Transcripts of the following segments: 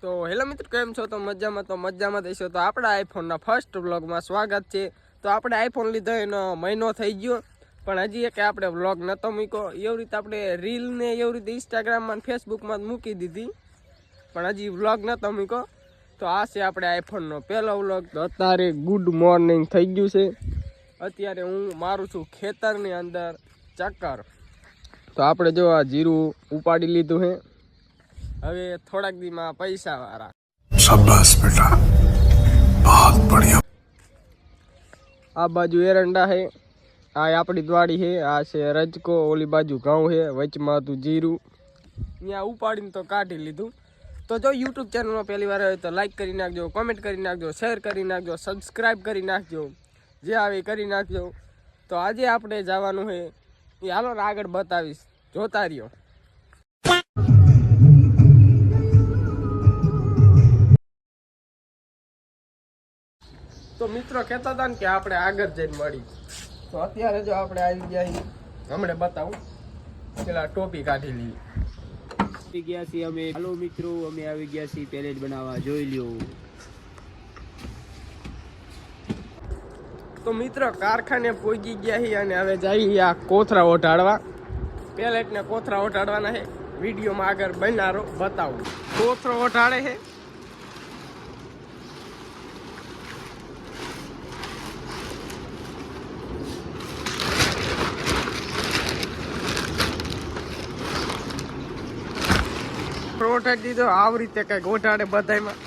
તો હેલો મિત્રો, કેમ છો? તો મજામાં દેશો. તો આપણા આઈફોનના ફર્સ્ટ વ્લોગમાં સ્વાગત છે. તો આપણે આઈફોન લીધો એનો મહિનો થઈ ગયો, પણ હજી એક આપણે વ્લોગ નહોતો મૂક્યો. એવી રીતે આપણે રીલ ને એવી રીતે ઇન્સ્ટાગ્રામમાં ફેસબુકમાં મૂકી દીધી, પણ હજી વ્લોગ નહોતો મૂક્યો. તો આ છે આપણે આઈફોનનો પહેલો વ્લોગ. તો અત્યારે ગુડ મોર્નિંગ થઈ ગયું છે. અત્યારે હું મારું છું ખેતરની અંદર ચક્કર. તો આપણે જો આ જીરું ઉપાડી લીધું છે. હવે થોડાક દીમાં પૈસા વાળા. શાબાશ બેટા, बहुत बढ़िया. આ બાજુ એરંડા છે, આ આપણી દ્વાડી છે. આ છે રજકો, ઓલી બાજુ ઘઉં છે, વચમાં હતું જીરું. અહીંયા ઉપાડીને તો કાઢી લીધું. તો જો યુટ્યુબ ચેનલમાં પહેલી વાર હોય તો લાઈક કરી નાખજો, કોમેન્ટ કરી નાખજો, શેર કરી નાખજો, સબસ્ક્રાઈબ કરી નાખજો, જે આવે કરી નાખજો. તો આજે આપણે જવાનું છે એ હાલો આગળ બતાવીશ, જોતા રહ્યો. તો મિત્રો કહેતા હતા ને કે આપણે આગળ જઈને મળી. તો અત્યારે જો આપણે આવી ગયા, હમણાં બતાવું. પેલા ટોપી કાઢી લઈએ. આવી ગયા છીએ અમે. હાલો મિત્રો, અમે આવી ગયા છીએ પેલેટ બનાવવા, જોઈ લ્યો. તો મિત્રો કારખાને પહોંચી ગયા છીએ અને હવે જઈએ આ કોથરા ઓઢાડવા. પેલેટને કોથરા ઓઢાડવાના છે. વિડીયોમાં આગળ બનારો બતાવું. કોથરો ઓઢાડે છે. ઓઢાડી દીધો. આવી રીતે કઈક ઓઢાડે બધામાં.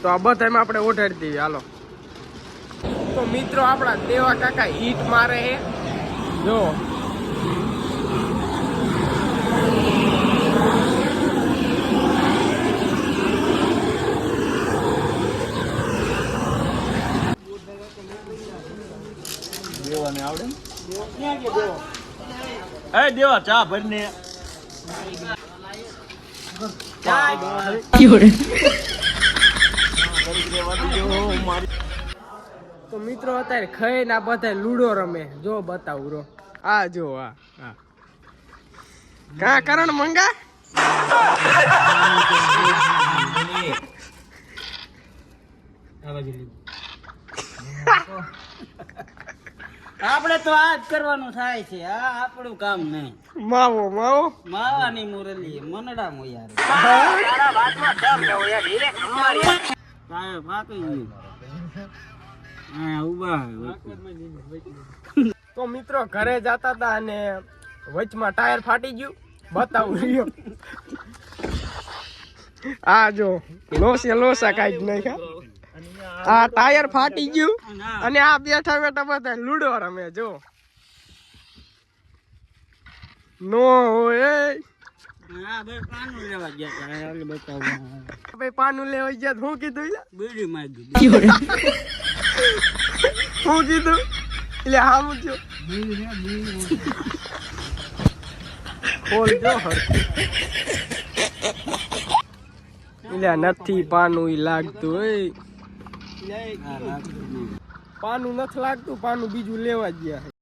તો આ બધામાં આપણે ઓઢાડી દઈએ. હાલો. તો મિત્રો આપણા દેવા કાકા હીટ મારે છે. જો દેવાને આવડે એ દેવા ચા ભરીને તો મિત્રો અત્યારે ખાઈ ને બધા લૂડો રમે. જો બતાવું રો. આ જો આ કા કરણ મંગા. આપણે તો આ જ કરવાનું થાય છે. આ આપણું કામ નહીં. માવો માવો માવાની મુરલી મનડા મો યાર. તો મિત્રો ઘરે જતા હતા અને વચમાં ટાયર ફાટી ગયું. બતાવું રહ્યો. આ જો લોસા કાઢી નાખ્યા. આ ટાયર ફાટી ગયું અને આ બેઠા બેઠા બધા લૂડો રમે. જો નો હોય પાનું લેવા ગયા. શું કીધું? બીડી માંગી. શું કીધું? એટલે હા મૂક્યો. એટલે નથી પાનું લાગતું હોય. પાનું નથી લાગતું. પાનું બીજું લેવા ગયા.